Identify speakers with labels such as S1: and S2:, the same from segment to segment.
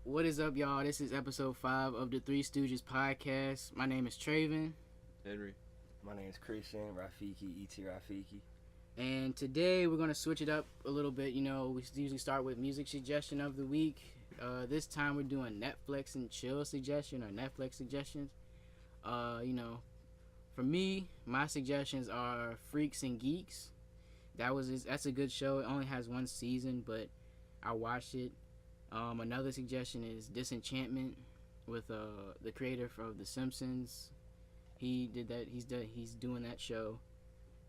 S1: What is up, y'all? This is episode 5 of the Three Stooges podcast. My name is Traven.
S2: Henry.
S3: My name is Christian, Rafiki, E.T. Rafiki.
S1: And today we're going to switch it up a little bit. You know, we usually start with music suggestion of the week. This time we're doing Netflix and chill suggestion or Netflix suggestions. For me, my suggestions are Freaks and Geeks. That's a good show. It only has one season, but I watched it. Another suggestion is Disenchantment with the creator of The Simpsons. He did that. He's doing that show.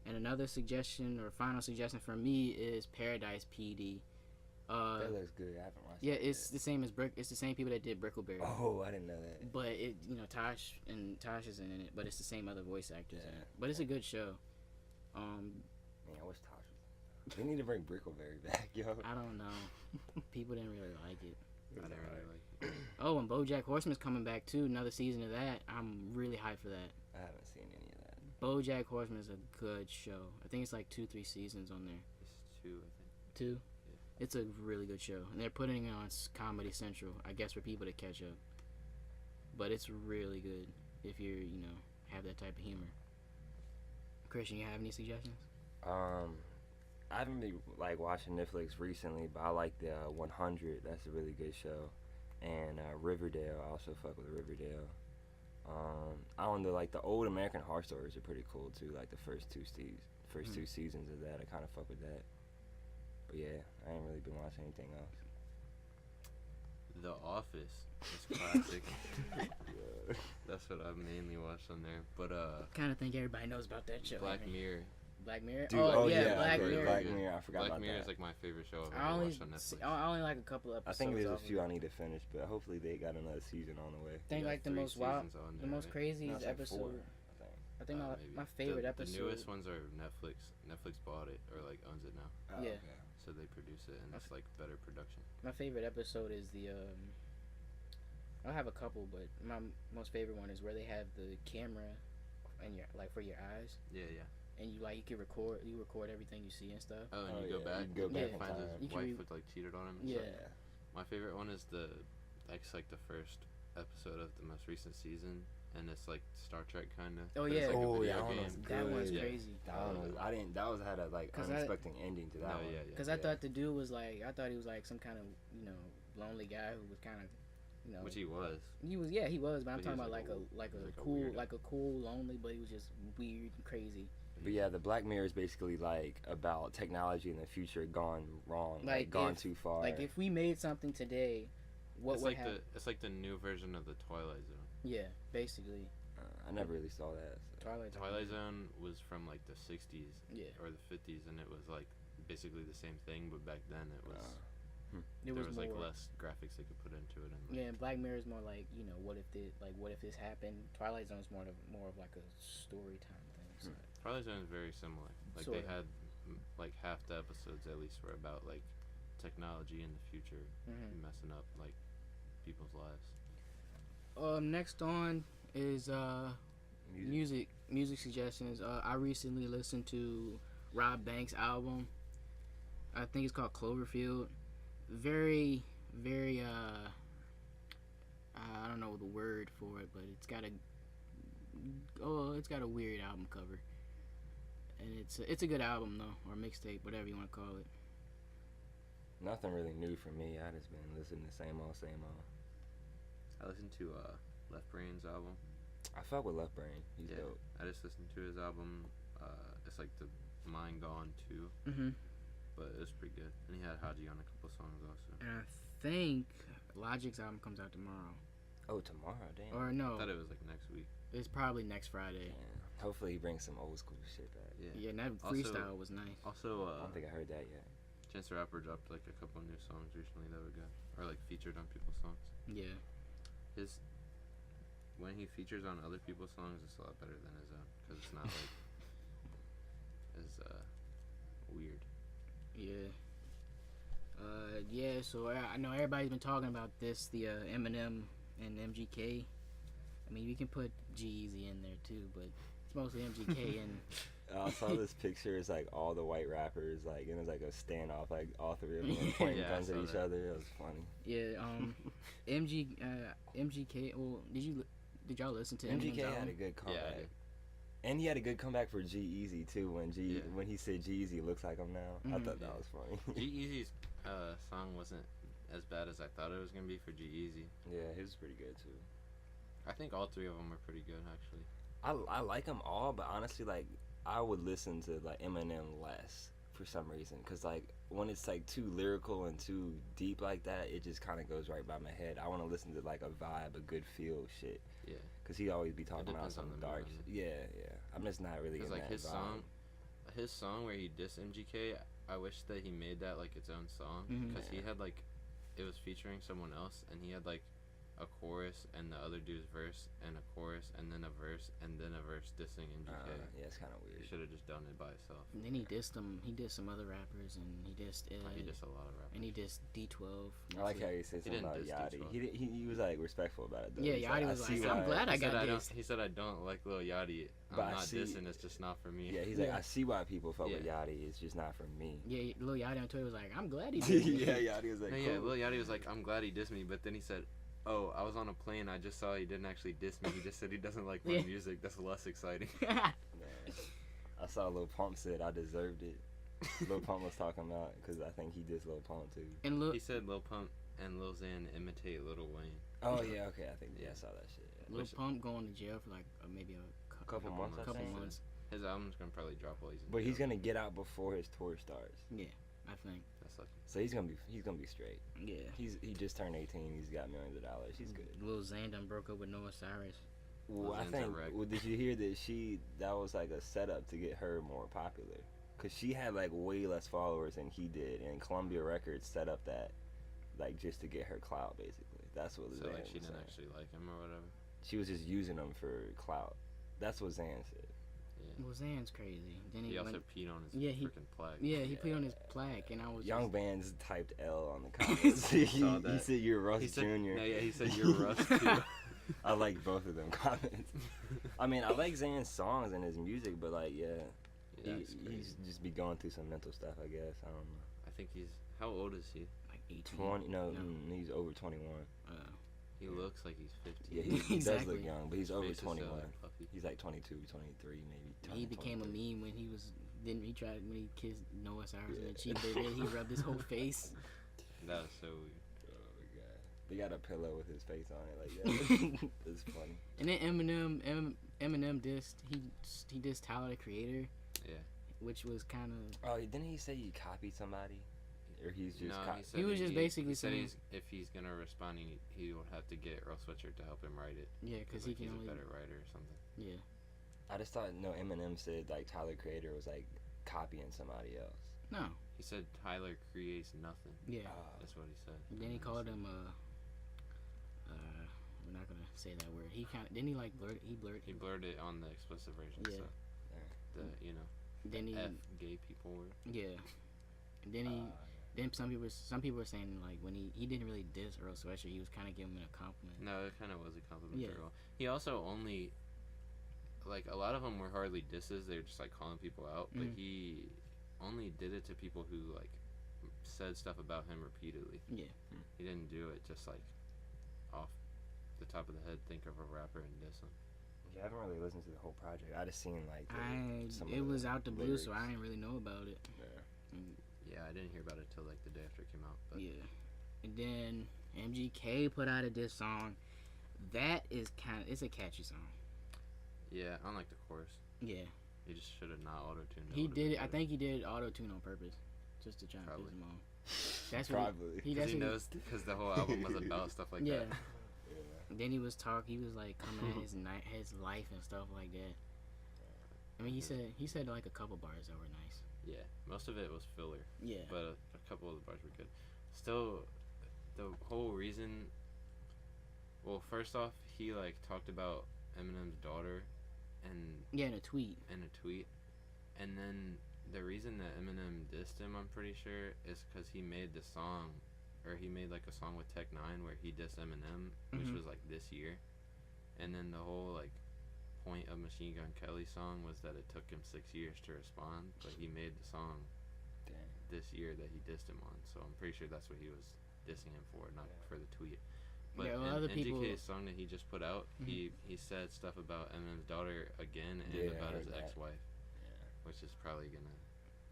S1: And another suggestion or final suggestion for me is Paradise PD.
S3: That looks good. I haven't watched it.
S1: Yeah, it's the same as It's the same people that did Brickleberry.
S3: Oh, I didn't know that.
S1: But Tosh is in it, but it's the same other voice actors in it. But it's a good show.
S3: Man, I wish Tosh was. They need to bring Brickleberry back, yo.
S1: I don't know. People didn't really like it.
S2: I didn't really like it.
S1: Oh, and BoJack Horseman's coming back too. Another season of that. I'm really hyped for that.
S3: I haven't seen any of that.
S1: BoJack Horseman is a good show. I think it's like 2-3 seasons on there.
S2: It's 2, I think.
S1: 2?
S2: Yeah.
S1: It's a really good show. And they're putting it on Comedy Central, I guess, for people to catch up. But it's really good if you have that type of humor. Christian, you have any suggestions?
S3: I haven't been watching Netflix recently, but I like the 100. That's a really good show. And Riverdale, I also fuck with Riverdale. I don't know, the old American Horror Stories are pretty cool too. Like the first two seasons of that, I kind of fuck with that. But yeah, I ain't really been watching anything else.
S2: The Office is classic. That's what I've mainly watched on there. But
S1: Kind of think everybody knows about that show.
S2: Black Mirror.
S1: Black Mirror?
S3: Dude,
S1: Black Mirror.
S3: Black Mirror, I forgot
S2: Black
S3: about
S2: Mirror
S3: that.
S2: is like my favorite show I've
S1: I
S2: ever
S1: only
S2: watched on Netflix.
S1: I only like a couple episodes.
S3: I think there's a
S1: off
S3: few
S1: of
S3: I need to finish, but hopefully they got another season on the way.
S1: I think
S2: Yeah,
S1: like the
S2: 3
S1: most wild,
S2: seasons on
S1: the
S2: there,
S1: most
S2: right?
S1: craziest
S3: No, it's like
S1: episode.
S3: 4, I think.
S1: I think
S2: Maybe.
S1: my favorite
S2: the
S1: episode.
S2: newest ones are Netflix. Netflix bought it or owns it now,
S3: Oh,
S1: Yeah.
S3: okay.
S2: so they produce it and it's better production.
S1: My favorite episode is the I have a couple, but my most favorite one is where they have the camera and your for your eyes,
S2: Yeah, yeah.
S1: and you can record everything you see and stuff.
S2: Oh, and
S3: Oh,
S2: you go
S3: yeah,
S2: back.
S3: you can go
S1: back
S2: and
S1: in
S2: find
S3: time.
S2: his
S1: You can
S2: wife cheated on him. And
S1: Yeah.
S2: stuff. My favorite one is the first episode of the most recent season, and it's like Star Trek kind of.
S1: Oh, yeah.
S3: Oh,
S2: video
S3: yeah, I
S2: game.
S3: was
S1: That one's
S2: Yeah.
S1: crazy.
S3: That one was, I didn't. That had a
S1: 'Cause I-
S3: unexpected ending to that
S2: No,
S3: one.
S2: yeah, yeah.
S1: Because I thought the dude was I thought he was some kind of lonely guy who was kind of
S2: Which he was.
S1: he was, but I'm
S2: But he
S1: talking
S2: was
S1: about
S2: like a
S1: cool lonely, but he was just weird and crazy.
S3: But yeah, the Black Mirror is basically about technology in the future gone wrong, gone too far.
S1: Like if we made something today, what
S2: It's
S1: would
S2: like
S1: happen?
S2: it's like the new version of the Twilight Zone.
S1: Yeah, basically.
S3: I never really saw that. So.
S1: Twilight
S2: Zone was from like the 60s
S1: Yeah.
S2: or the 50s, and it was like basically the same thing, but back then it was
S1: There
S2: there
S1: was
S2: was like
S1: more.
S2: less graphics they could put into it. And
S1: Yeah, and Black Mirror is more what if this happened? Twilight Zone is more of like a story time thing. So.
S2: Twilight Zone is very similar. Like
S1: Sorta.
S2: they had like half the episodes at least were about like technology in the future messing up like people's lives.
S1: Next on is music suggestions. I recently listened to Rob Banks' album. I think it's called Cloverfield. Very, very I don't know the word for it, but it's got a weird album cover, and it's a good album though, or mixtape, whatever you want to call it.
S3: Nothing really new for me. I just been listening to same old.
S2: I listened to Left Brain's album.
S3: I fuck with Left Brain. He's
S2: Yeah.
S3: dope.
S2: I just listened to his album. It's like the Mind Gone 2, but it was pretty good. And he had Haji on a couple songs also.
S1: And I think Logic's album comes out tomorrow,
S3: Oh, tomorrow, damn.
S1: or
S2: I
S1: no,
S2: thought it was like next week.
S1: it's probably next Friday.
S3: Yeah. Hopefully he brings some old school shit back.
S2: Yeah.
S1: Yeah, and that
S2: Also-
S1: freestyle was nice.
S2: Also,
S3: I don't think I heard that yet.
S2: Chance the Rapper dropped like a couple new songs recently that were good, or like featured on people's songs.
S1: Yeah.
S2: When he features on other people's songs, it's a lot better than his own because it's not like as weird.
S1: Yeah. Yeah, so I know everybody's been talking about this, the Eminem and MGK. I mean, you can put G-Eazy in there too, but it's mostly MGK and
S3: I saw this picture. It's like all the white rappers, like, and it's like a standoff, like all three of them are pointing
S2: Yeah, I
S3: guns at
S2: saw
S3: each
S2: that.
S3: other. It was funny.
S1: yeah, MGK. Well, did y'all listen to
S3: MGK
S1: Eminem's
S3: had a
S1: album?
S3: good
S2: Yeah, I
S3: comeback.
S2: did.
S3: And he had a good comeback for G-Eazy too
S2: Yeah.
S3: when he said G-Eazy looks like him now. I
S1: Mhm.
S3: thought that was funny.
S2: G-Eazy's song wasn't as bad as I thought it was gonna be for G-Eazy.
S3: Yeah, his was pretty good too.
S2: I think all three of them were pretty good actually.
S3: I like them all, but honestly, like I would listen to like Eminem less for some reason, cause like when it's like too lyrical and too deep like that, it just kind of goes right by my head. I want to listen to like a vibe, a good feel shit.
S2: Yeah.
S3: Cause he always be talking about
S2: depends on
S3: some
S2: the
S3: dark.
S2: mood.
S3: Yeah. I'm just not really in
S2: Cause like
S3: that vibe.
S2: his song where he dissed MGK, I wish that he made that like its own song.
S1: Mhm.
S2: Cause he had like, it was featuring someone else, and he had like a chorus and the other dude's verse and a chorus and then a verse and then a verse dissing MGK.
S3: Yeah, it's kind of
S2: He
S3: weird.
S2: should have just done it by itself.
S1: And then he dissed them. He dissed some other rappers, and he dissed.
S2: He dissed a lot of rappers.
S1: And he dissed D12.
S3: I like how he said
S2: He
S3: something
S2: didn't
S3: about
S2: diss
S3: Yachty.
S2: D12.
S3: He was like respectful about it though.
S1: Yeah,
S3: He's
S1: Yachty
S3: I
S1: was
S3: see
S1: like, I'm
S3: why-
S1: glad I
S2: He said
S1: got
S2: I don't.
S1: dissed.
S2: He said I don't like Lil Yachty. I'm
S3: But I
S2: not
S3: see-
S2: dissing. It's just not for me.
S3: Yeah, he's like,
S1: Yeah.
S3: I see why people fuck with
S2: Yeah.
S3: Yachty. It's just not for me.
S1: Yeah, Lil Yachty on Twitter was like, I'm glad he did.
S3: Yeah, Yachty was like,
S2: No,
S3: cool.
S2: yeah, Lil Yachty was like, I'm glad he dissed me, but then he said, oh, I was on a plane. I just saw he didn't actually diss me. He just said he doesn't like my
S1: Yeah.
S2: music. That's less exciting.
S3: Man, I saw Lil Pump said I deserved it. Lil Pump was talking about because I think he dissed Lil Pump too.
S1: And Lil,
S2: He said Lil Pump and Lil Xan imitate Lil Wayne.
S3: Oh yeah, okay, I think I saw that shit. Yeah.
S1: Lil Pump going to jail for like maybe a
S3: Couple months, I
S1: couple
S3: think.
S1: months.
S2: His album's gonna probably drop while he's in
S3: But he's
S2: jail.
S3: gonna get out before his tour starts,
S1: I think.
S2: That's lucky.
S3: so he's gonna be straight.
S1: Yeah.
S3: He just turned 18. He's got millions of dollars. He's good.
S1: Lil Xan done broke up with Noah Cyrus.
S3: Well, I
S2: Xan's a
S3: think.
S2: wreck.
S3: Well, did you hear that was like a setup to get her more popular? Cause she had like way less followers than he did, and Columbia Records set up that, like just to get her clout. Basically, that's what
S2: So
S3: Zan
S2: like she
S3: was
S2: didn't
S3: saying.
S2: actually like him or whatever.
S3: She was just using them for clout. That's what Zan said.
S2: Yeah.
S1: Well, Xan's crazy. Then
S2: He
S1: he
S2: also
S1: went.
S2: peed on his
S1: Yeah, he-
S2: freaking plaque.
S1: Yeah, he put on his plaque, and I was
S3: Young
S1: just,
S3: Vans typed L on the comments. he
S2: Saw that.
S3: said you're Russ
S2: He said,
S3: Jr.
S2: No, yeah, he said you're Russ too.
S3: I like both of them comments. I mean, I like Zan's songs and his music, but like, yeah,
S2: Yeah, it's
S3: he's
S2: crazy.
S3: just be going through some mental stuff. I guess I don't know.
S2: I think he's. How old is he?
S1: like 18.
S3: 20? No,
S1: No.
S3: he's over 21.
S2: He looks like he's 15.
S3: Yeah, he does
S1: Exactly.
S3: look young, but he's
S2: His
S3: over
S2: face is so,
S3: 21.
S2: like, puffy.
S3: He's like 22, 23, maybe.
S1: He became a
S3: 23.
S1: meme when he was. Then he tried when he kissed Noah Cyrus in the cheek. He rubbed his whole face.
S2: That was so weird.
S3: Oh my god. They got a pillow with his face on it, like that. It's funny.
S1: And then Eminem dissed. He dissed Tyler the Creator.
S2: Yeah.
S1: Which was kind of.
S3: Oh, didn't he say he copied somebody? Or he's just
S2: No,
S3: copied?
S2: said
S1: He was just basically
S2: he said
S1: saying-
S2: if he's gonna respond, he would have to get Earl Sweatshirt to help him write it.
S1: Yeah, because
S2: Like,
S1: he can
S2: he's
S1: only.
S2: a better writer or something.
S1: Yeah.
S3: I just thought, no, Eminem said, like, Tyler Creator was, like, copying somebody else.
S1: No.
S2: He said Tyler creates nothing.
S1: Yeah.
S2: That's what he said.
S1: And then he called him we're not gonna say that word. He kind of didn't he like blurt. He blurred.
S2: He blurred it on the explicit version.
S1: Yeah.
S2: So the
S1: Then he.
S2: F gay people word.
S1: Yeah. And then he. Then some people were saying like when he didn't really diss Earl Sweatshirt, he was kind of giving him a compliment.
S2: No, it kind of was a compliment
S1: Yeah.
S2: to Earl. He also only, like, a lot of them were hardly disses. They were just, like, calling people out. But
S1: Mm.
S2: he only did it to people who, like, said stuff about him repeatedly.
S1: Yeah.
S2: He didn't do it just, like, off the top of the head, think of a rapper and diss him.
S3: Yeah, I haven't really listened to the whole project. I just seen, like, some
S1: It
S3: of
S1: was
S3: the
S1: out the blue, so I
S3: lyrics.
S1: didn't really know about it.
S3: Yeah.
S2: Yeah, I didn't hear about it till, like, the day after it came out. But
S1: Yeah. And then MGK put out a diss song. That is it's a catchy song.
S2: yeah, I don't like the chorus.
S1: Yeah.
S2: He just should have not auto-tuned it.
S1: He
S2: would've
S1: did
S2: been
S1: it. I
S2: better.
S1: think he did auto tune on purpose, just to try and
S2: Probably.
S1: piss him off. That's what
S3: Probably.
S1: he.
S2: Because he
S1: That's what
S2: knows, because the whole album was about stuff like
S1: yeah.
S2: that.
S1: Then he was like coming at his life and stuff like that. I mean, he said like a couple bars that were nice.
S2: Yeah, most of it was filler.
S1: Yeah.
S2: But a couple of the bars were good. Still, the whole reason. Well, first off, he like talked about Eminem's daughter, and
S1: Yeah, in a tweet.
S2: and then the reason that Eminem dissed him, I'm pretty sure, is because he made the song, or he made like a song with Tech Nine where he dissed Eminem, which
S1: Mhm.
S2: was like this year, and then the whole like point of Machine Gun Kelly's song was that it took him 6 years to respond, but he made the song
S3: Dang.
S2: this year that he dissed him on. So I'm pretty sure that's what he was dissing him for, not
S3: Yeah.
S2: for the tweet. But
S1: Yeah, well,
S2: in
S1: other
S2: NGK's
S1: people-
S2: song that he just put out, he said stuff about Eminem's daughter again and
S3: Yeah, I
S2: about his
S3: heard that.
S2: ex-wife, which is probably gonna.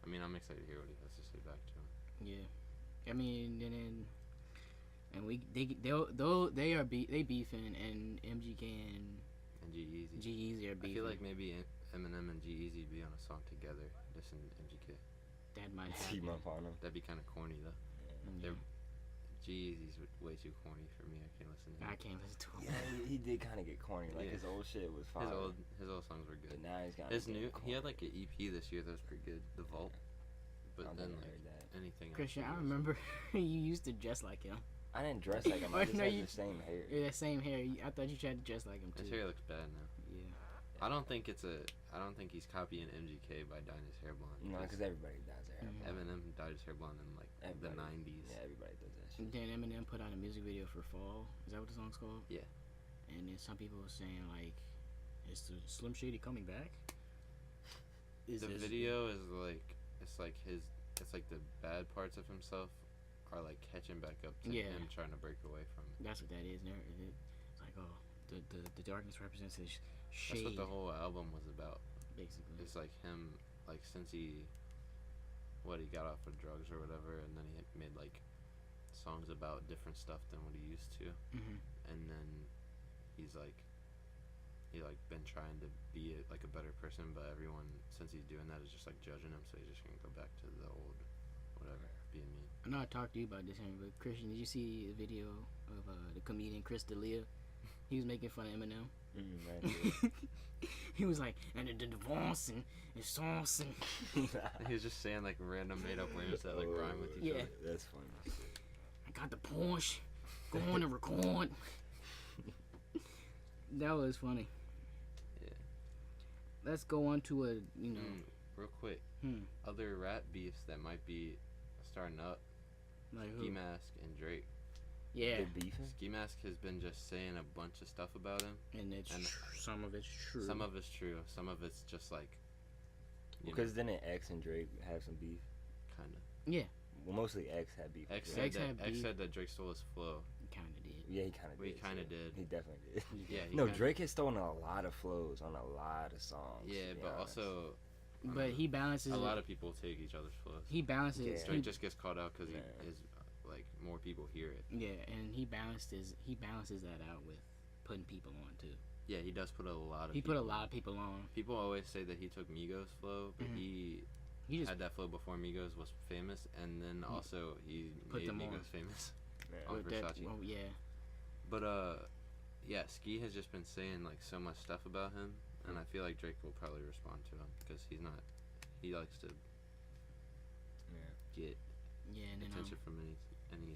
S2: I mean, I'm excited to hear what he has to say back to him.
S1: Yeah, I mean, and they beefing, and MGK
S2: And G-Eazy.
S1: and G-Eazy are
S2: I
S1: beefing.
S2: feel like maybe Eminem and G-Eazy be on a song together, just in MGK.
S1: that might
S3: Team
S1: happen.
S3: up on him.
S2: That'd be kind of corny though.
S1: Yeah.
S2: They're- G-Eazy's way too corny for me. I can't listen to him.
S1: I can't listen to him.
S3: Yeah, he did kind of get corny. Like
S2: Yeah.
S3: his old shit was fine.
S2: His old songs were good.
S3: But now he's got
S2: His new, he had like an EP this year that was pretty good, The Vault. But then like
S3: heard that.
S2: anything. else
S1: Christian,
S2: he
S1: I
S2: was-
S1: remember you used to dress like him.
S3: I didn't dress like him. I
S1: Or
S3: just
S1: no,
S3: had
S1: you-
S3: the same hair.
S1: Yeah, same hair. I thought you tried to dress like him too.
S2: His hair looks bad now.
S1: Yeah.
S2: I don't think he's copying MGK by dyeing his hair blonde.
S3: No, because everybody does their hair.
S1: Mhm.
S3: blonde.
S2: Eminem dyed his hair blonde in like
S3: Everybody-
S2: the 90s.
S3: Yeah, everybody does that shit.
S1: And then Eminem put out a music video for Fall. Is that what the song's called?
S2: Yeah.
S1: And then some people were saying like, is the Slim Shady coming back?
S2: The video is like it's like the bad parts of himself are like catching back up to
S1: Yeah.
S2: him trying to break away from it.
S1: That's what that is. It's like, oh, the darkness represents his
S2: That's
S1: shade,
S2: what the whole album was about.
S1: basically.
S2: It's like him, like since he got off of drugs or whatever, and then he made like songs about different stuff than what he used to,
S1: Hmm.
S2: and then he been trying to be like a better person, but everyone since he's doing that is just like judging him, so he's just gonna go back to the old whatever being mean.
S1: I know I talked to you about this, Henry, but Christian, did you see the video of the comedian Chris D'Elia? He was making fun of Eminem.
S3: Right.
S1: He was like, and the divorce and sauce and
S2: He was just saying like random made up words that like rhyme with each
S1: Yeah.
S2: other.
S3: That's funny.
S1: I got the Porsche going to record. That was funny.
S2: Yeah.
S1: Let's go on to a
S2: Real quick,
S1: Hmm.
S2: other rap beefs that might be starting up.
S1: like
S2: Ski
S1: who?
S2: Mask and Drake.
S1: Yeah,
S3: They're beefing.
S2: Ski Mask has been just saying a bunch of stuff about him.
S1: and it's
S2: And
S1: some of it's true.
S2: Some of it's true. Some of it's just like.
S3: Because didn't X and Drake have some beef?
S2: Kind of.
S1: Yeah,
S3: Well, mostly X had beef.
S2: X
S3: with
S2: said
S1: X
S3: Drake.
S1: had
S2: that X
S1: beef.
S2: said that Drake stole his flow.
S1: kind of did.
S3: Yeah, he kind of
S2: Well,
S3: did.
S2: he kinda
S3: too.
S2: did.
S3: He definitely did.
S2: Yeah. He
S3: No,
S2: kinda-
S3: Drake has stolen a lot of flows on a lot of songs.
S2: Yeah,
S3: to be
S2: but
S3: honest.
S2: also. I don't
S1: But
S2: know.
S1: he balances
S2: A
S1: it.
S2: lot of people take each other's flows.
S1: He balances.
S3: Yeah.
S2: Drake just gets called out because he
S3: Yeah.
S2: is like more people hear it.
S1: Yeah, and he balances that out with putting people on too.
S2: Yeah, he does put a lot of.
S1: He put a
S2: people
S1: lot
S2: on.
S1: of people on.
S2: People always say that he took Migos' flow, but
S1: Mhm.
S2: he
S1: He just
S2: had that flow before Migos was famous, and then also he
S1: Put
S2: made
S1: them on.
S2: Migos famous
S3: Yeah.
S2: on
S1: with that.
S2: Versace.
S1: Oh yeah,
S2: But yeah, Ski has just been saying like so much stuff about him, and I feel like Drake will probably respond to him because he likes to get
S1: yeah, and then
S2: attention from any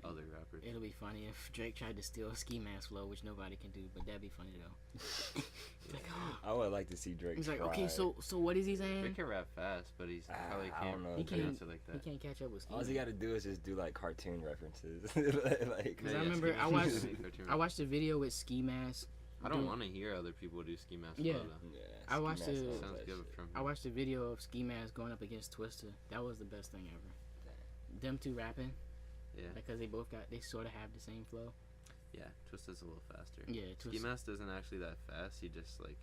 S2: other rappers.
S1: it'll be funny if Drake tried to steal Ski Mask flow, which nobody can do, but that'd be funny though. It's like, oh.
S3: I would like to see Drake.
S1: He's like,
S3: try.
S1: okay, so what is he saying?
S2: Drake can rap fast, but he's probably
S3: I don't know.
S2: can't
S3: He
S2: pronounce it like
S1: He
S2: that.
S1: can't catch up with Ski
S3: All he
S1: Mask.
S3: got to do is just do like cartoon references. like,
S1: Because
S2: Yeah,
S1: I remember
S2: Ski
S1: I
S2: Mask
S1: watched
S2: is a cartoon
S1: I watched a video with Ski Mask.
S2: I don't
S1: doing-
S2: want to hear other people do Ski Mask
S1: Yeah.
S2: flow, though.
S3: yeah,
S1: I
S3: Ski
S1: watched
S3: Mask
S1: it-
S3: knows
S2: Sounds
S3: that
S2: good
S3: shit.
S2: from
S1: I watched a video of Ski Mask going up against Twister. That was the best thing ever. Them two rapping
S2: Yeah,
S1: because they sort of have the same flow.
S2: yeah. Twista's a little faster.
S1: Yeah,
S2: Ski
S1: Twister.
S2: Mask isn't actually that fast. He just like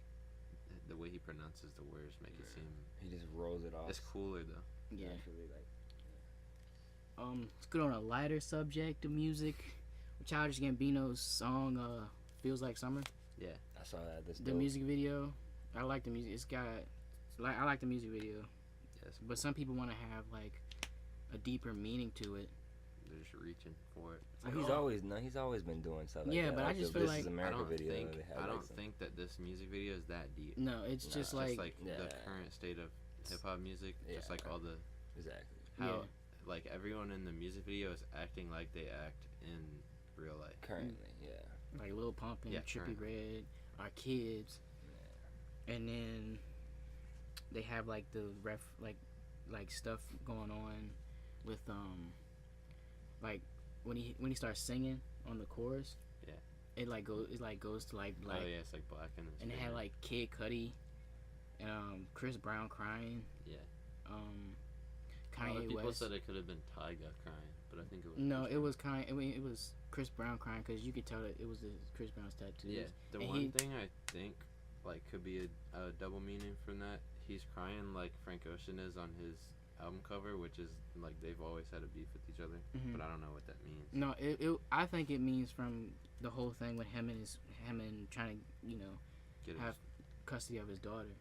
S2: the way he pronounces the words make it seem.
S3: He just rolls it off.
S2: It's cooler though.
S1: Yeah.
S3: Naturally, like,
S1: Let's go on a lighter subject of music. Childish Gambino's song "Feels Like Summer."
S3: I saw that. This
S1: The music video, I like the music. It's got I like the music video,
S2: Yes,
S1: but some people want to have like a deeper meaning to it.
S2: they're just reaching for it.
S1: It's like,
S3: He's
S1: oh,
S3: always been doing stuff. Like
S1: Yeah,
S3: that.
S1: but I
S3: Like
S1: just
S3: the
S1: feel
S3: This
S1: like-
S3: Is
S2: I
S3: America
S2: don't
S3: video.
S2: think
S3: they had,
S2: I
S3: like,
S2: don't
S3: some-
S2: think that this music video is that deep.
S1: no, it's
S3: Nah.
S1: just
S2: Just
S1: like,
S2: like the
S3: Yeah.
S2: current state of hip hop music, just
S3: Yeah.
S2: like all the
S3: exactly.
S2: how
S1: Yeah.
S2: like everyone in the music video is acting like they act in real life.
S3: Currently, yeah.
S1: like Lil Pump and
S2: Yeah,
S1: Trippie
S2: currently.
S1: Redd are kids, and then they have like the like stuff going on with like when he starts singing on the chorus.
S2: Yeah.
S1: It goes to like
S2: Oh yeah, it's like black and
S1: and it had like Kid Cudi and Chris Brown crying.
S2: Yeah. A lot of
S1: Kanye
S2: people
S1: West.
S2: said it could have been Tyga crying, but I think it was.
S1: No,
S2: Chris
S1: it
S2: Brown.
S1: was Kanye. I mean, it was Chris Brown crying because you could tell that it was Chris Brown's tattoos.
S2: Yeah, the
S1: And
S2: one thing I think like could be a double meaning from that, he's crying like Frank Ocean is on his album cover, which is like they've always had a beef with each other, but I don't know what that means.
S1: No, I think it means from the whole thing with him and trying to
S2: Get
S1: have custody of his daughter.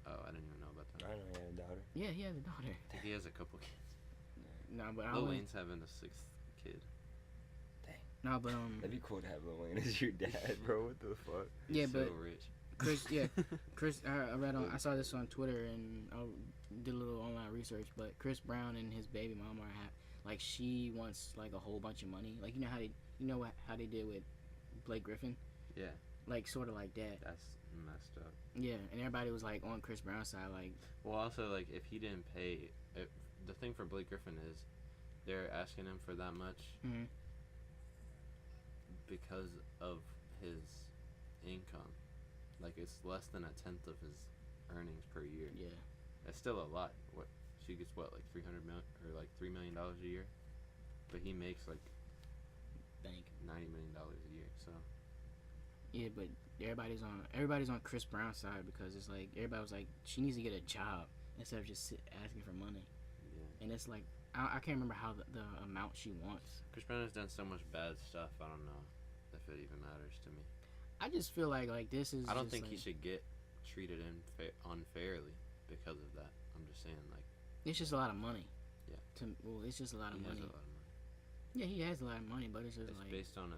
S2: Oh, I didn't even know about that.
S3: I know he had a daughter.
S1: Yeah, he has a daughter.
S2: I think he has a couple kids.
S1: No, but
S2: Lil Wayne's having a sixth kid.
S1: No, but
S3: That'd be cool to have Lil Wayne as your dad, bro. What the fuck?
S2: He's
S1: yeah,
S2: so
S1: but
S2: rich.
S1: Chris, yeah, Chris. I saw this on Twitter and I did a little online research. But Chris Brown and his baby mama like she wants like a whole bunch of money. Like how they did with Blake Griffin.
S2: Yeah.
S1: Like sort of like that.
S2: That's messed up.
S1: Yeah, and everybody was like on Chris Brown's side, like.
S2: Well, also like if he didn't pay, the thing for Blake Griffin is, they're asking him for that much.
S1: Mhm.
S2: Because of his income. Like it's less than a tenth of his earnings per year.
S1: Yeah.
S2: That's still a lot. What she gets like $300 million or like $3 million a year, but he makes like
S1: Bank.
S2: $90 million a year. So
S1: Yeah, but everybody's on Chris Brown's side because it's like everybody was like she needs to get a job instead of just asking for money.
S2: yeah,
S1: And it's like I can't remember how the amount she wants.
S2: Chris Brown has done so much bad stuff. I don't know if it even matters to me.
S1: I just feel like this is.
S2: I don't
S1: just
S2: think
S1: like,
S2: he should get treated unfairly because of that. I'm just saying, like,
S1: It's just a lot of money.
S2: Yeah.
S1: It's just a lot of
S2: he has
S1: money.
S2: a lot of money.
S1: Yeah, he has a lot of money, but it's just
S2: It's
S1: like
S2: based on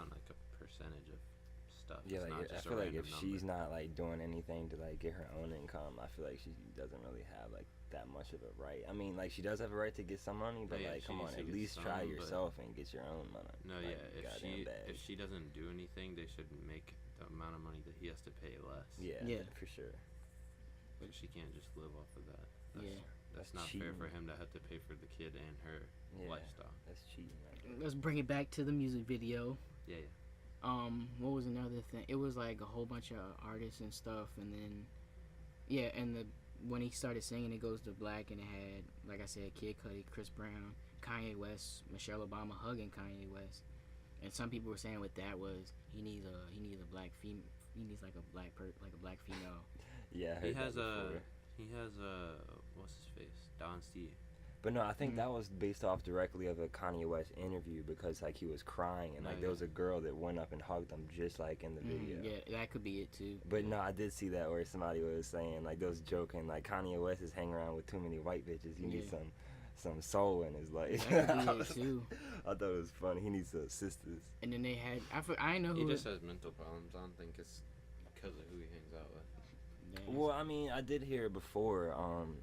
S2: like a percentage of stuff.
S3: Yeah,
S2: It's
S3: like
S2: not
S3: I
S2: just
S3: feel
S2: a
S3: like if
S2: random
S3: she's
S2: number.
S3: not like doing anything to like get her own income, I feel like she doesn't really have like that much of a right. I mean, like she does have a right to get some money, but
S2: Yeah,
S3: like
S2: she
S3: come on,
S2: needs to
S3: at
S2: get
S3: least
S2: some,
S3: try
S2: but-
S3: yourself and get your own money.
S2: No,
S3: like,
S2: yeah.
S3: goddamn bag.
S2: If she doesn't do anything, they should make the amount of money that he has to pay less.
S3: Yeah,
S1: Yeah.
S3: for sure.
S2: But she can't just live off of that.
S1: Yeah.
S2: That's
S3: That's
S2: not fair for
S3: cheating.
S2: him to have to pay for the kid and her
S3: Yeah,
S2: lifestyle.
S3: that's cheating. Right there.
S1: let's bring it back to the music video.
S2: Yeah, yeah.
S1: What was another thing? It was like a whole bunch of artists and stuff, and then when he started singing, it goes to black, and it had, like I said, Kid Cudi, Chris Brown, Kanye West, Michelle Obama hugging Kanye West, and some people were saying what that was. He needs a black female. He needs like a black female.
S3: Yeah, I
S2: He
S3: heard
S2: has
S3: that before.
S2: what's his face? Don Steve.
S3: But no, I think
S1: Mhm.
S3: that was based off directly of a Kanye West interview because like he was crying and
S2: Oh,
S3: like there
S2: yeah.
S3: was a girl that went up and hugged him just like in the video.
S1: Yeah, that could be it too.
S3: But no, I did see that where somebody was saying like they was joking like Kanye West is hanging around with too many white bitches. He needs
S1: Yeah.
S3: some soul in his life.
S1: That could
S3: I
S1: be it too.
S3: thought it was funny. He needs some sisters.
S1: And then they had I didn't know
S2: He
S1: who.
S2: just has mental problems. I don't think it's because of who he hangs out with.
S1: Damn.
S3: Well, I mean, I did hear before. Some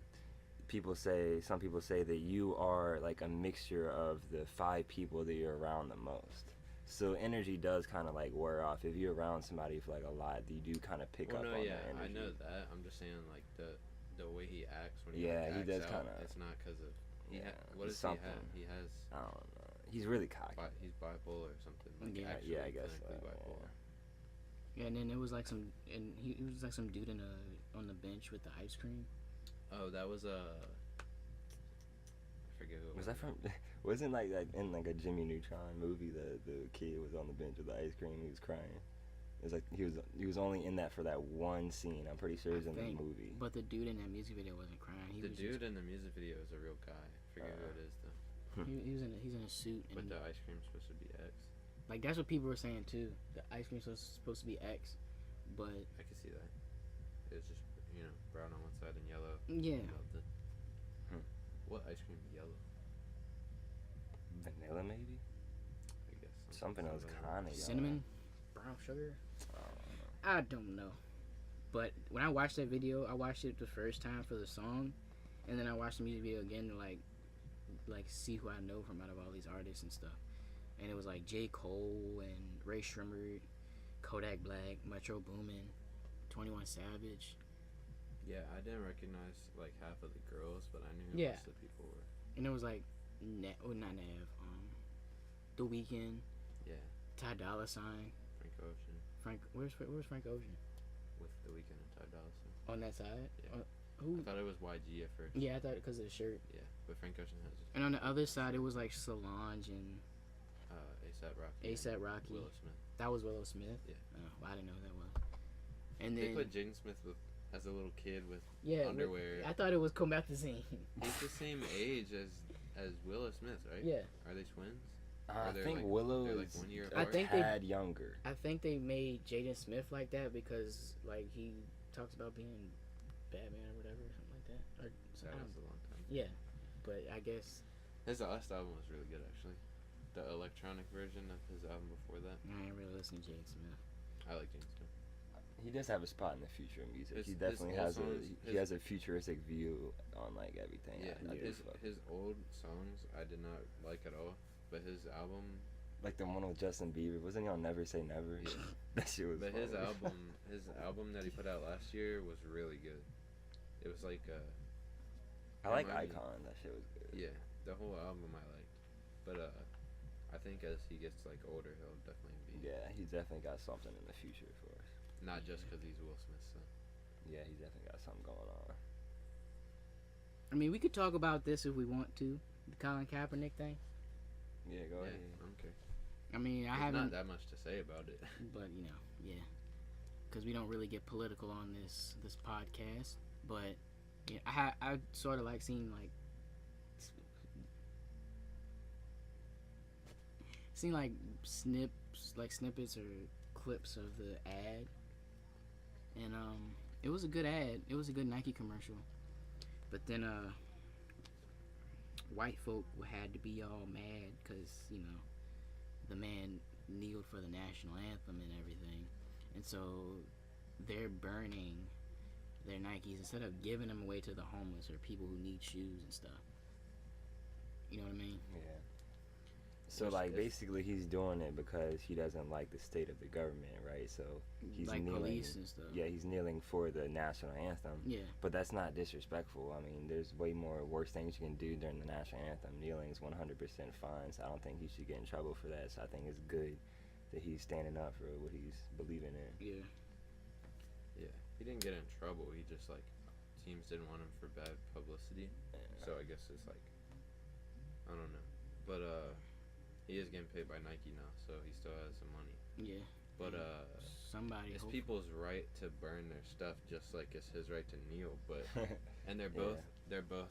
S3: people say that you are like a mixture of the 5 people that you're around the most. So energy does kind of like wear off. If you're around somebody for like a lot, you do kind of pick
S2: Well,
S3: up
S2: no,
S3: on
S2: yeah,
S3: their
S2: I
S3: energy.
S2: know that. I'm just saying, like the way he acts when he
S3: Yeah,
S2: like,
S3: he
S2: acts
S3: does
S2: out,
S3: kinda-
S2: It's not because of.
S3: Yeah,
S2: What
S3: he's
S2: does he have?
S3: something.
S2: He has.
S3: I don't know. He's really cocky.
S2: He's bipolar or something. Like
S1: Yeah.
S2: actually
S3: Yeah, I guess so,
S2: clinically
S3: yeah.
S2: bipolar.
S1: Yeah, and then it was like he was like some dude on the bench with the ice cream.
S2: Oh, that was I forget who. it
S3: Was that from? Wasn't like that in like a Jimmy Neutron movie? The kid was on the bench with the ice cream. He was crying. It was like he was only in that for that one scene. I'm pretty sure it was
S1: I
S3: in
S1: think,
S3: the movie.
S1: But the dude in that music video wasn't crying. He
S2: The
S1: was
S2: dude in the music video is a real guy. I forget who it is though.
S1: he's in a suit.
S2: But
S1: And
S2: the ice cream's supposed to be X.
S1: like that's what people were saying too. The ice cream's supposed to be X, but
S2: I can see that. It's just brown on one side and yellow.
S1: yeah,
S2: Melted.
S3: Hmm.
S2: What ice cream is yellow?
S3: Vanilla maybe.
S2: I guess
S3: Something else kind of
S1: cinnamon, brown sugar. I don't know. But when I watched that video, I watched it the first time for the song, and then I watched the music video again to like see who I know from out of all these artists and stuff. And it was like J. Cole and Ray Shrimmer, Kodak Black, Metro Boomin, 21 Savage.
S2: Yeah, I didn't recognize like half of the girls, but I knew who
S1: Yeah.
S2: most of the people were.
S1: And it was like not Nav, The Weeknd,
S2: Yeah,
S1: Ty Dolla Sign,
S2: Frank Ocean
S1: Frank. Where's Frank Ocean?
S2: with The Weeknd and Ty Dolla Sign.
S1: On that side.
S2: Yeah.
S1: Who?
S2: I thought it was YG at first.
S1: Yeah, I thought because of the shirt.
S2: Yeah, but Frank Ocean has it.
S1: And on the other side, it was like Solange and
S2: A$AP Rocky.
S1: A$AP Rocky.
S2: Willow Smith.
S1: That was Willow Smith.
S2: Yeah.
S1: Oh, well, I didn't know who that was. And
S2: They
S1: then
S2: put Jaden Smith as a little kid with
S1: yeah,
S2: underwear.
S1: I thought it was Comethazine.
S2: He's the same age as Willow Smith, right?
S1: Yeah.
S2: Are they twins?
S3: I
S2: they're
S3: think
S2: like-
S3: Willow
S2: they're like
S3: is
S2: 1 year
S3: a
S2: apart?
S1: I think they-
S3: tad younger.
S1: I think they made Jaden Smith like that because like he talks about being Batman or whatever, or something like that. Or
S2: That was a long time.
S1: yeah, but I guess
S2: His last album was really good, actually. The electronic version of his album before that.
S1: I ain't really listening to Jaden Smith.
S2: I like Jaden Smith.
S3: He does have a spot in the future of music. He
S2: His
S3: definitely
S2: old
S3: has
S2: songs-
S3: he has a futuristic view on like everything.
S2: Yeah,
S3: I do
S2: his
S3: fuck.
S2: his old songs I did not like at all, but his album,
S3: Like the one with Justin Bieber, wasn't he on Never Say Never?
S2: Yeah.
S3: That shit was.
S2: but
S3: funny.
S2: his album that he put out last year was really good. It was like
S3: I like
S2: remind me-
S3: Icon. That shit was good.
S2: yeah, the whole album I liked, but I think as he gets like older, he'll definitely be
S3: Yeah, he's definitely got something in the future for us.
S2: not just because he's Will Smith's son.
S3: Yeah, he's definitely got something going on.
S1: I mean, we could talk about this if we want to. The Colin Kaepernick thing.
S3: Yeah, go
S2: Yeah,
S3: ahead.
S2: I don't care.
S1: I mean, I
S2: There's
S1: haven't,
S2: not that much to say about it.
S1: but you know, yeah, because we don't really get political on this podcast. But yeah, I sort of like seeing like snippets or clips of the ad, and it was a good ad. It was a good Nike commercial. But then white folk had to be all mad because you know the man kneeled for the national anthem and everything, and so they're burning their Nikes instead of giving them away to the homeless or people who need shoes and stuff. You know what I mean?
S3: Yeah. So
S2: Which
S3: like
S2: is-
S3: basically he's doing it because he doesn't like the state of the government, right? So he's
S1: like
S3: kneeling.
S1: police and stuff.
S3: Yeah, he's kneeling for the national anthem.
S1: Yeah.
S3: But that's not disrespectful. I mean, there's way more worse things you can do during the national anthem. Kneeling is 100% fine. So I don't think he should get in trouble for that. So I think it's good that he's standing up for what he's believing in.
S1: Yeah.
S2: Yeah, he didn't get in trouble. He just like teams didn't want him for bad publicity. So I guess it's like I don't know, but he is getting paid by Nike now, so he still has some money.
S1: Yeah.
S2: But
S1: Somebody.
S2: it's
S1: hope-
S2: people's right to burn their stuff, just like it's his right to kneel. But and they're both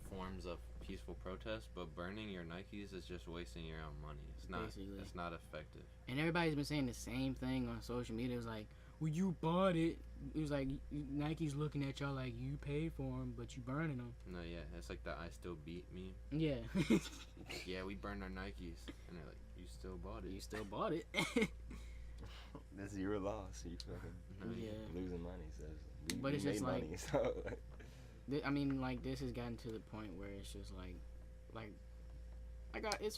S2: forms of peaceful protest. But burning your Nikes is just wasting your own money. It's not.
S1: Basically.
S2: It's not effective.
S1: And everybody's been saying the same thing on social media. It was like, well, you bought it. It was like Nike's looking at y'all like you paid for them, but you burning them.
S2: No, yeah, it's like the "I still beat" meme.
S1: Yeah.
S2: Like, yeah, we burned our Nikes, and they're like, "You still bought it."
S1: You still bought it.
S3: That's your loss. You fucking
S2: No,
S1: Yeah.
S3: losing money. So
S1: But
S3: we
S1: it's just
S3: made
S1: like-
S3: money, so
S1: I mean, like this has gotten to the point where it's just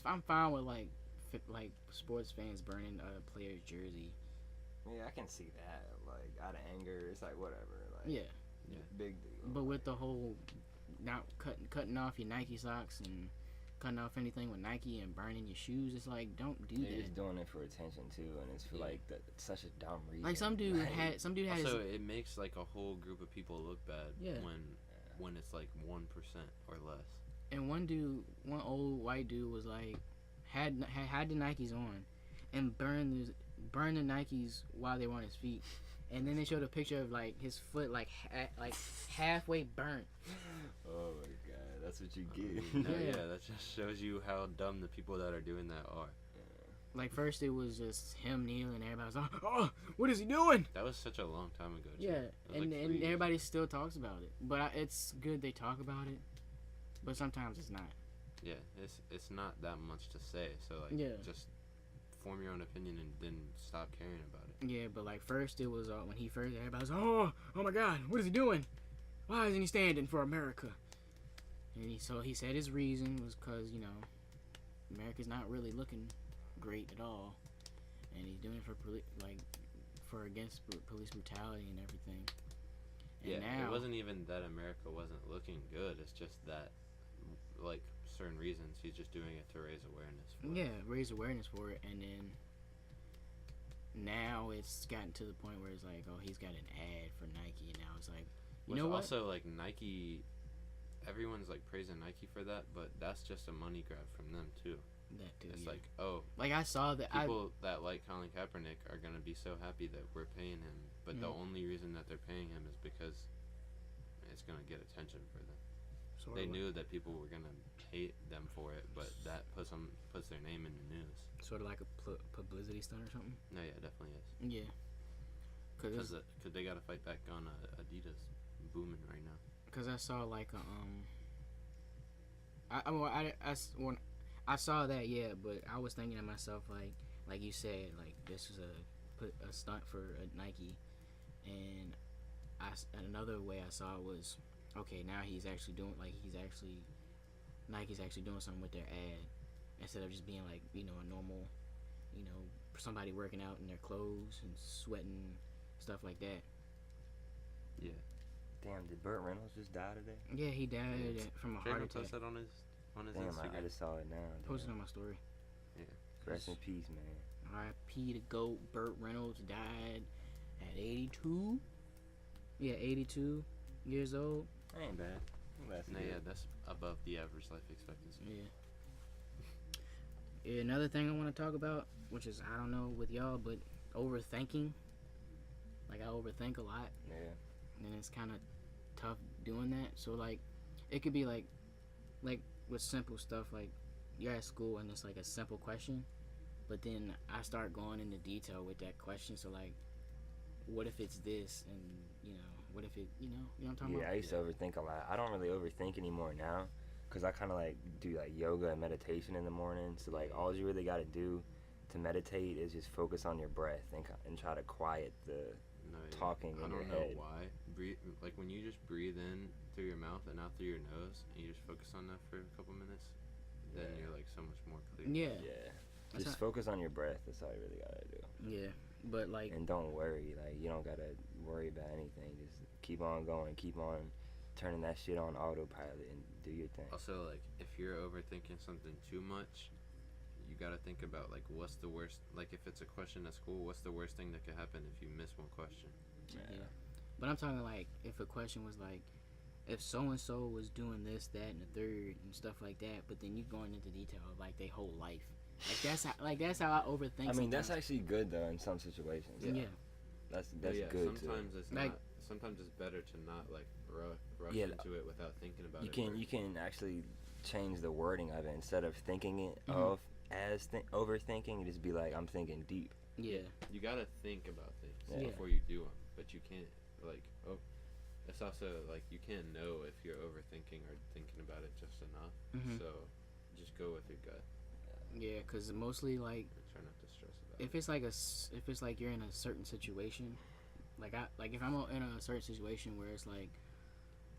S1: I'm fine with like sports fans burning a player's jersey.
S3: yeah, I can see that. Like out of anger, it's like whatever. Like
S1: Yeah.
S3: big deal.
S1: But with the whole not cutting off your Nike socks and cutting off anything with Nike and burning your shoes, it's like don't do
S3: They're
S1: that.
S3: just doing it for attention too, and it's for
S2: Yeah.
S3: like such a dumb reason.
S1: Like some dude
S3: Like,
S1: had his,
S2: Also, it makes like a whole group of people look bad
S1: Yeah.
S2: when it's like 1% or less.
S1: and one old white dude was like had the Nikes on and burned the Nikes while they were on his feet. And then they showed a picture of like his foot like halfway burnt.
S3: Oh my god, that's what you get.
S2: No,
S1: Yeah.
S2: yeah, that just shows you how dumb the people that are doing that are.
S1: Like first it was just him kneeling, everybody was like, "Oh, what is he doing?"
S2: That was such a long time ago. Too.
S1: Yeah,
S2: It was
S1: and
S2: like 3
S1: and
S2: years.
S1: everybody still talks about it. But it's good they talk about it. But sometimes it's not.
S2: Yeah, it's not that much to say. So like,
S1: Yeah.
S2: just form your own opinion and then stop caring about it.
S1: Yeah, but like first it was when he first, everybody was, oh my God, what is he doing? Why isn't he standing for America? And he said his reason was because America's not really looking great at all, and he's doing it for against police brutality and everything. And
S2: Yeah,
S1: now
S2: it wasn't even that America wasn't looking good. It's just that, like, certain reasons, he's just doing it to raise awareness for it.
S1: yeah, raise awareness for it, and then now it's gotten to the point where it's like, oh, he's got an ad for Nike, and now it's like You know what?
S2: Also, like Nike, everyone's like praising Nike for that, but that's just a money grab from them too.
S1: That too.
S2: It's
S1: Yeah.
S2: like, oh,
S1: Like I saw that.
S2: people that like Colin Kaepernick are gonna be so happy that we're paying him, but the
S1: Mhm.
S2: only reason that they're paying him is because it's gonna get attention for them. They knew that people were gonna hate them for it, but that puts their name in the news.
S1: Sort of like a publicity stunt or something.
S2: No, yeah, it definitely is.
S1: Yeah.
S2: Because they gotta fight back on Adidas booming right now.
S1: Because I saw like a when I saw that, yeah, but I was thinking to myself like you said, like this was a stunt for Nike, and another way I saw it was, okay, now Nike's actually doing something with their ad instead of just being like, you know, a normal, you know, somebody working out in their clothes and sweating, stuff like that.
S2: Yeah.
S3: Damn, did Burt Reynolds just die today?
S1: Yeah, he died from a heart attack.
S2: Posted on his
S3: Damn,
S2: Instagram.
S3: I just saw it now.
S1: Posted on my story.
S2: Yeah.
S3: Rest in peace, man.
S1: R.I.P. to GOAT. Burt Reynolds died at 82. Yeah, 82 years old.
S3: That ain't bad.
S2: That's above the average life expectancy.
S1: Yeah. Another thing I want to talk about, which is, I don't know with y'all, but overthinking. Like, I overthink a lot.
S3: Yeah.
S1: And it's kind of tough doing that. So, like, it could be like with simple stuff, like you're at school and it's like a simple question, but then I start going into detail with that question. So, like, what if it's this, and you know, what if it, you know what I'm talking about?
S3: Yeah, I used to overthink a lot. I don't really overthink anymore now, because I kind of like do like yoga and meditation in the morning. So like all you really got to do to meditate is just focus on your breath and try to quiet the talking in your head.
S2: I don't know why. Breathe, like when you just breathe in through your mouth and out through your nose, and you just focus on that for a couple minutes, then you're like so much more clear.
S1: Yeah.
S3: Just focus on your breath. That's all you really gotta do.
S1: Yeah, but like,
S3: and don't worry. Like, you don't gotta worry about anything. Just keep on going. Keep on turning that shit on autopilot and do your thing.
S2: Also, like, if you're overthinking something too much, you gotta think about like what's the worst. Like, if it's a question at school, what's the worst thing that could happen if you miss one question?
S1: Yeah. But I'm talking like if a question was like, if so and so was doing this, that, and the third, and stuff like that, but then you going into detail of like their whole life. Like that's how I overthink.
S3: I mean,
S1: sometimes.
S3: that's actually good though in some situations.
S1: Yeah.
S3: That's
S2: yeah,
S3: good
S2: sometimes
S3: too.
S2: It's
S1: like,
S2: not. Sometimes it's better to not like rush
S3: Yeah,
S2: into it without thinking about it.
S3: You can actually change the wording of it instead of thinking it of as overthinking. You just be like, I'm thinking deep.
S1: Yeah.
S2: You gotta think about things
S1: Yeah.
S2: before you do them, but you can't like. Oh, it's also like you can't know if you're overthinking or thinking about it just enough. So just go with your gut.
S1: Yeah, because mostly like,
S2: Try not to stress about
S1: if it's like you're in a certain situation, like if I'm in a certain situation where it's like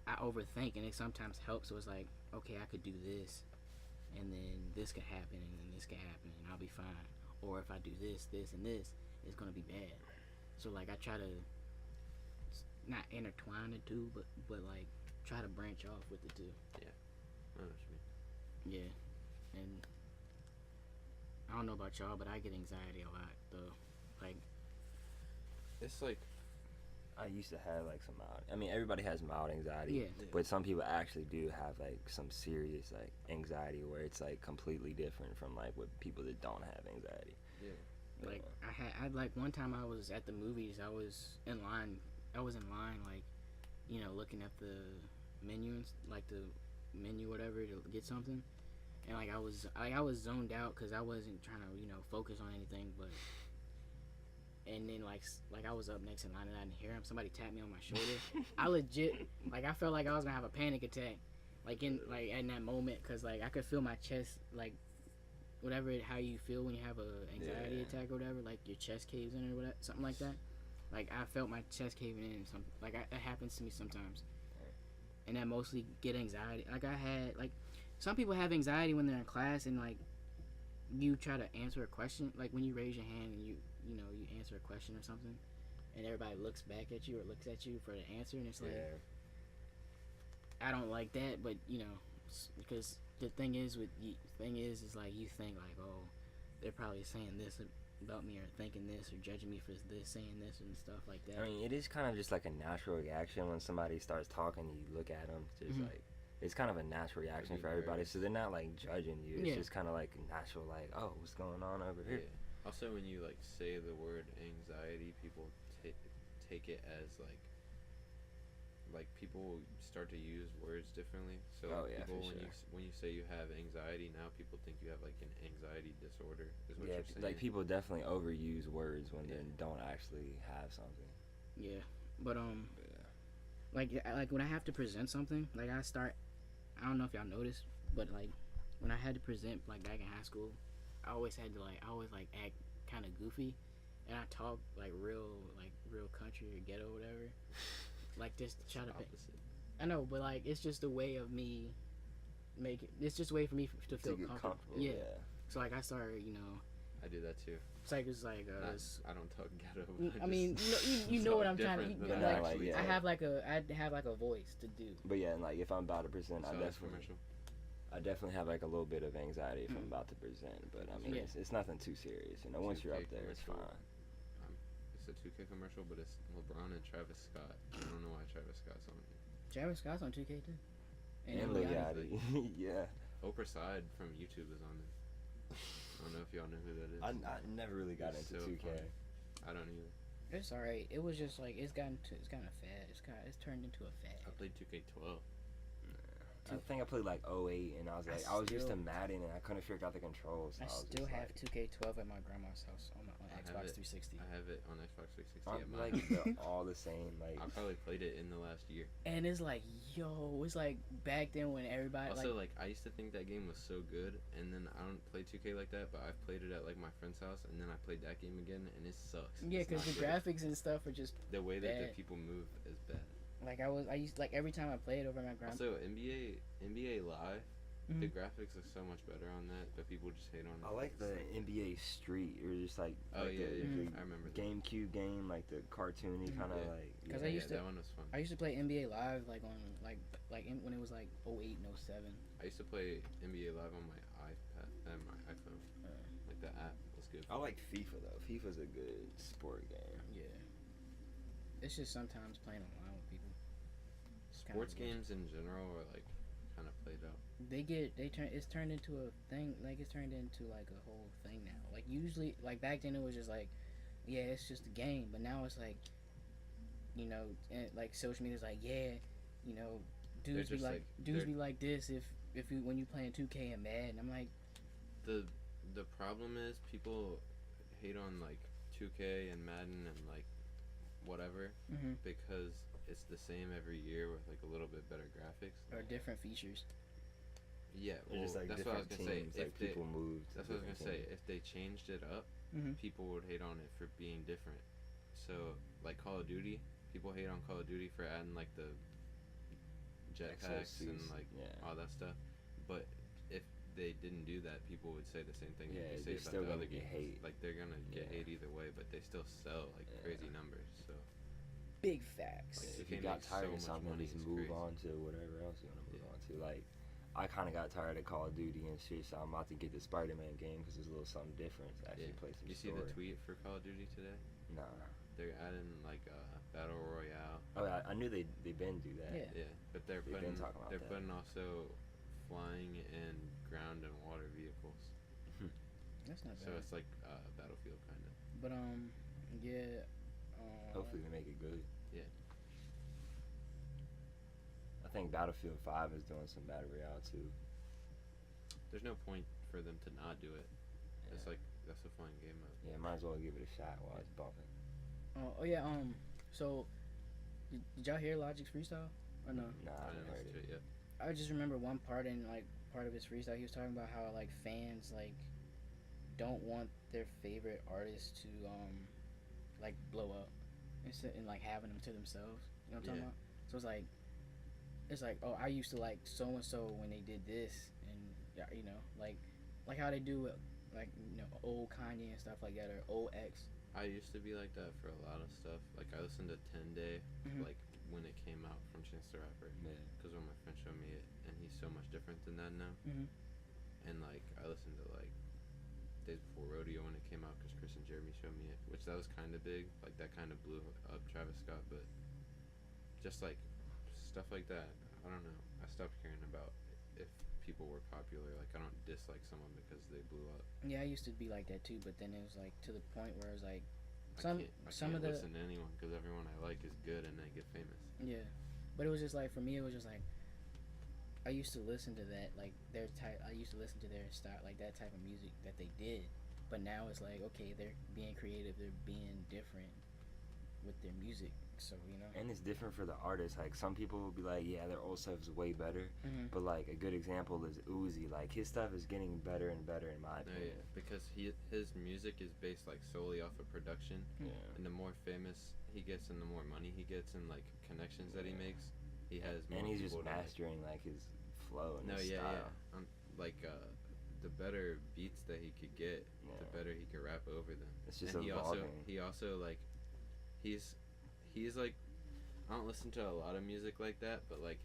S1: I overthink, and it sometimes helps. So it's like, okay, I could do this, and then this could happen, and then this could happen, and I'll be fine. Or if I do this, and this, it's gonna be bad. So like I try to not intertwine the two, but like try to branch off with the two.
S2: Yeah, I know what you mean.
S1: Yeah, and I don't know about y'all, but I get anxiety a lot though. Like,
S2: It's like
S3: I used to have like some mild. I mean, everybody has mild anxiety.
S1: Yeah.
S3: But some people actually do have like some serious like anxiety where it's like completely different from like what people that don't have anxiety.
S2: Yeah.
S1: like I had like one time I was at the movies. I was in line, like, you know, looking at the menu and like the menu whatever to get something, and like I was zoned out because I wasn't trying to, you know, focus on anything. But and then like I was up next in line and I didn't hear him. Somebody tapped me on my shoulder. I legit, like, I felt like I was gonna have a panic attack, like in that moment, because like I could feel my chest, like whatever how you feel when you have a anxiety attack or whatever, like your chest caves in or whatever, something like that. Like I felt my chest caving in. That happens to me sometimes, and I mostly get anxiety. Like I had, like, some people have anxiety when they're in class and like you try to answer a question, like when you raise your hand and you answer a question or something, and everybody looks back at you or looks at you for the answer, and it's like, I don't like that, but you know, because the thing is is like you think like, oh, they're probably saying this about me or thinking this or judging me for this, saying this and stuff like that.
S3: I mean, it is kind of just like a natural reaction when somebody starts talking. You look at them, just like it's kind of a natural reaction for everybody. So they're not like judging you. It's just kind of like natural, like, oh, what's going on over here?
S2: Yeah. Also, when you like say the word anxiety, people take it as like people start to use words differently. So people, when you say you have anxiety, now people think you have like an anxiety disorder. Is what you're saying.
S3: Like people definitely overuse words when they don't actually have something.
S1: Yeah, but like when I have to present something, like I don't know if y'all noticed, but like when I had to present like back in high school, I always act kind of goofy, and I talk like real country or ghetto or whatever. Like just try to
S2: opposite.
S1: I know, but like it's just a way of me it's just a way for me to feel comfortable. Yeah. So like I started,
S2: I do that too.
S1: It's like
S2: I don't talk ghetto.
S1: I mean, you know what I'm trying to. I have like a voice to do.
S3: But yeah, and like if I'm about to present,
S2: So
S3: I definitely have like a little bit of anxiety if I'm about to present. But I mean, it's nothing too serious. Once you're up there, it's fine.
S2: It's a 2K commercial, but it's LeBron and Travis Scott. I don't know why Travis Scott's on it.
S1: Travis Scott's on 2K too.
S3: And Lil Yachty. Yeah.
S2: Oprah Side from YouTube is on it. I don't know if y'all know who that is.
S3: I never really got into 2K.
S2: Funny. I don't either.
S1: It's alright. It was just like it's kind of fad. It's turned into a fad.
S2: I played 2K12.
S3: I think I played like 08, and I was used to Madden, and I couldn't figure out the controls. So
S1: I still have 2K12 at my grandma's house on Xbox 360.
S2: I have it on Xbox 360 at mine.
S3: Like all the same. Like
S2: I probably played it in the last year.
S1: And it's like, it's like back then when everybody
S2: also like I used to think that game was so good, and then I don't play 2K like that, but I've played it at like my friend's house, and then I played that game again, and it sucks.
S1: Yeah, because the graphics and stuff are just
S2: the way
S1: bad.
S2: that the people move is bad.
S1: Like I used like every time I play it over my grandma.
S2: Also, NBA Live, the graphics are so much better on that, but people just hate on it.
S3: I like the NBA Street, or just like
S2: I
S3: the
S2: remember
S3: GameCube game, like the cartoony kind of like.
S1: Because
S2: that one was fun.
S1: I used to play NBA Live like on when it was like 08 and 07.
S2: I used to play NBA Live on my iPad and my iPhone. Like the app was good.
S3: I like FIFA though. FIFA's a good sport game.
S1: Yeah. It's just sometimes playing online with people.
S2: Sports games in general are like kind of played out.
S1: It's turned into a thing. Like it's turned into like a whole thing now. Like usually, like back then it was just like, yeah, it's just a game. But now it's like, and like social media's like, yeah, dudes be like this if you when you playing 2K and Madden. I'm like,
S2: the problem is people hate on like 2K and Madden and like whatever because it's the same every year with like a little bit better graphics
S1: or different features.
S2: Yeah, well,
S3: just like
S2: that's what I was gonna
S3: teams,
S2: say.
S3: Like people moved.
S2: That's what I was gonna say. If they changed it up, people would hate on it for being different. So, like Call of Duty, people hate on Call of Duty for adding like the jetpacks and like all that stuff. But if they didn't do that, people would say the same thing they say about the other games.
S3: Hate.
S2: Like they're gonna get hate either way, but they still sell like crazy numbers. So.
S1: Big facts.
S2: Like,
S3: if you got tired of something, just move on to whatever else you want to move on to. Like, I kind of got tired of Call of Duty and shit, so I'm about to get the Spider-Man game because it's a little something different to actually play some
S2: You see the tweet for Call of Duty today?
S3: Nah.
S2: They're adding like a battle royale.
S3: Oh, I knew they've been do that.
S1: Yeah.
S2: But they're
S3: been talking about that.
S2: putting also flying and ground and water vehicles.
S1: That's not bad.
S2: So it's like Battlefield kind of.
S1: But yeah.
S3: Hopefully they make it good.
S2: Yeah.
S3: I think Battlefield 5 is doing some battle royale too.
S2: There's no point for them to not do it. Yeah. It's like that's a fun game mode.
S3: Yeah, might as well give it a shot while it's bumping.
S1: Oh yeah. So did y'all hear Logic's freestyle or no?
S3: Nah, I haven't heard it
S2: yet.
S1: I just remember one part of his freestyle. He was talking about how like fans like don't want their favorite artists to like blow up and like having them to themselves. You know what I'm talking about? So it's like oh, I used to like so and so when they did this, and like how they do like old Kanye and stuff like that, or old X.
S2: I used to be like that for a lot of stuff. Like I listened to 10 Day like when it came out from Chance the Rapper, because when my friend showed me it, and he's so much different than that now. And like I listened to like Days Before Rodeo when it came out because Chris and Jeremy showed me it, which that was kind of big. Like that kind of blew up Travis Scott, but just like stuff like that, I don't know. I stopped caring about if people were popular. Like I don't dislike someone because they blew up.
S1: Yeah, I used to be like that too, but then it was like to the point where it was like
S2: I can't listen to anyone because everyone I like is good and they get famous.
S1: Yeah, but it was just like for me, it was just like I used to listen to that like their type. I used to listen to their style, like that type of music that they did. But now it's like okay, they're being creative, they're being different with their music. So you know,
S3: And it's different for the artists. Like some people will be like, yeah, their old stuff is way better. But like a good example is Uzi. Like his stuff is getting better and better in my
S2: No,
S3: opinion.
S2: yeah, because his music is based like solely off of production,
S3: Yeah.
S2: and the more famous he gets and the more money he gets and like connections that he makes, he has more.
S3: And he's just
S2: people to, like-
S3: mastering like his flow and
S2: No,
S3: his
S2: yeah,
S3: style.
S2: yeah. Like the better beats that he could get, the
S3: Yeah.
S2: better he could rap over them.
S3: It's just
S2: And
S3: evolving.
S2: he also like he's like I don't listen to a lot of music like that, but like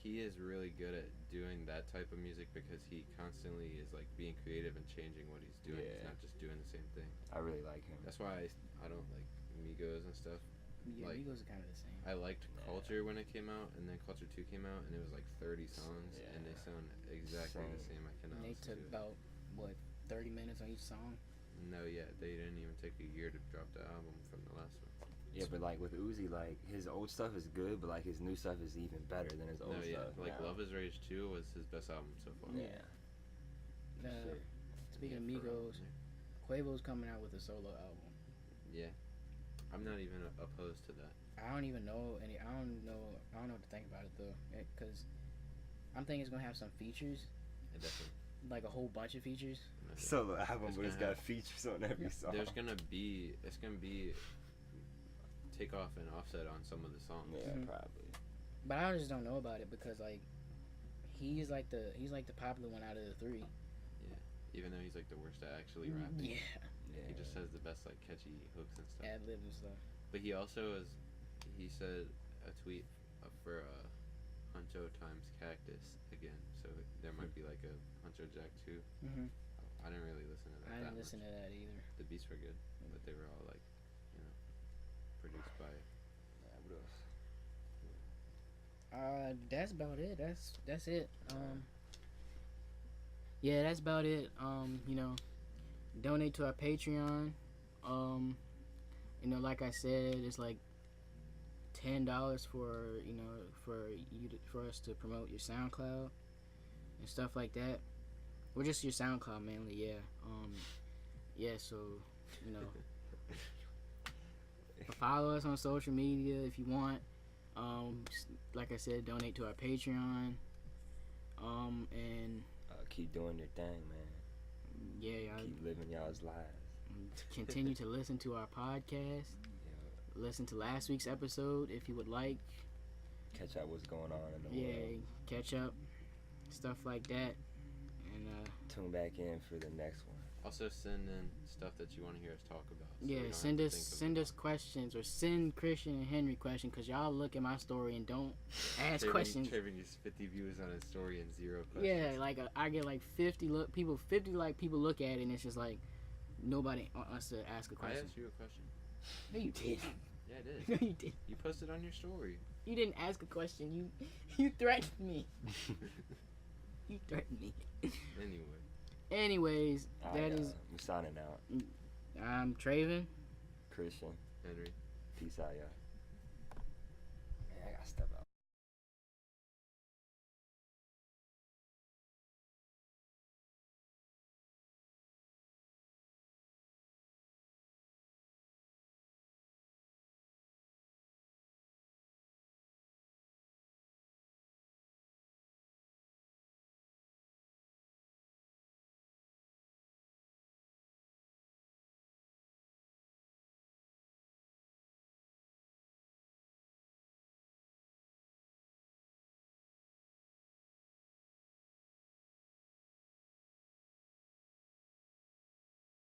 S2: he is really good at doing that type of music because he constantly is like being creative and changing what he's doing. He's
S3: Yeah.
S2: not just doing the same thing.
S3: I really like him.
S2: That's why I don't like Migos and stuff.
S1: yeah,
S2: like-
S1: Migos are kind of the same.
S2: I liked
S3: Yeah.
S2: Culture when it came out, and then Culture 2 came out, and it was like 30 songs, and they
S3: Yeah.
S2: sound exactly the
S3: Same.
S2: same. I cannot
S1: And they
S2: listen
S1: took
S2: to it.
S1: about what 30 minutes on each song.
S2: No, yeah, they didn't even take a year to drop the album from the last one.
S3: Yeah, but like with Uzi, like his old stuff is good, but like his new stuff is even better than his old
S2: No, yeah,
S3: stuff.
S2: like
S3: now.
S2: Love Is Rage 2 was his best album so far.
S3: Yeah.
S1: Uh, speaking
S2: Yeah,
S1: of
S2: Pharrell
S1: Migos,
S2: in there.
S1: Quavo's coming out with a solo album.
S2: Yeah, I'm not even opposed to that.
S1: I don't even know any. I don't know what to think about it though, because I'm thinking it's gonna have some features,
S2: It definitely.
S1: like a whole bunch of features.
S3: Solo album,
S2: It's
S3: but it's
S2: gonna
S3: got features on every song.
S2: It's gonna be Takeoff and Offset on some of the songs.
S3: Yeah,
S1: Mhm.
S3: probably.
S1: But I just don't know about it because like he's like the popular one out of the three.
S2: Even though he's like the worst at actually rapping.
S1: Yeah,
S3: Yeah.
S2: He just has the best like catchy hooks and stuff.
S1: ad libs and stuff.
S2: But he also he said a tweet for Huncho times Cactus again. So there might be like a Huncho Jack 2.
S1: Mhm.
S2: I didn't really listen to that.
S1: I didn't
S2: that
S1: listen
S2: much.
S1: to that either.
S2: The beats were good, but they were all like, produced by.
S3: Yeah, what else?
S1: That's about it. That's it. Yeah, that's about it. Donate to our Patreon. Like I said, it's like $10 for for us to promote your SoundCloud and stuff like that. Or just your SoundCloud mainly, yeah. So follow us on social media if you want. Like I said, donate to our Patreon. And
S3: Keep doing your thing, man.
S1: yeah, y'all
S3: Keep living y'all's lives.
S1: continue to listen to our podcast. Listen to last week's episode if you would like.
S3: Catch out what's going on in the
S1: Yeah,
S3: world.
S1: catch up, stuff like that. And
S3: Tune back in for the next one.
S2: Also send in stuff that you want to hear us talk about. So we
S1: yeah,
S2: don't have
S1: send
S2: to
S1: us
S2: think of it.
S1: questions or send Christian and Henry questions because y'all look at my story and don't ask
S2: Traven-
S1: questions.
S2: Traven gets 50 views on his story and 0 questions.
S1: Yeah, like I get like 50 people look at it and it's just like nobody wants to ask a
S2: I
S1: question.
S2: asked you a question.
S1: No, you did.
S2: Yeah, I did.
S1: No, you did.
S2: You posted on your story.
S1: You didn't ask a question. You threatened me. You threatened me.
S2: Anyway.
S1: Anyways, that is.
S3: I'm signing out.
S1: I'm Traven.
S3: Christian.
S2: Henry.
S3: Peace out, y'all. Man, I gotta step out.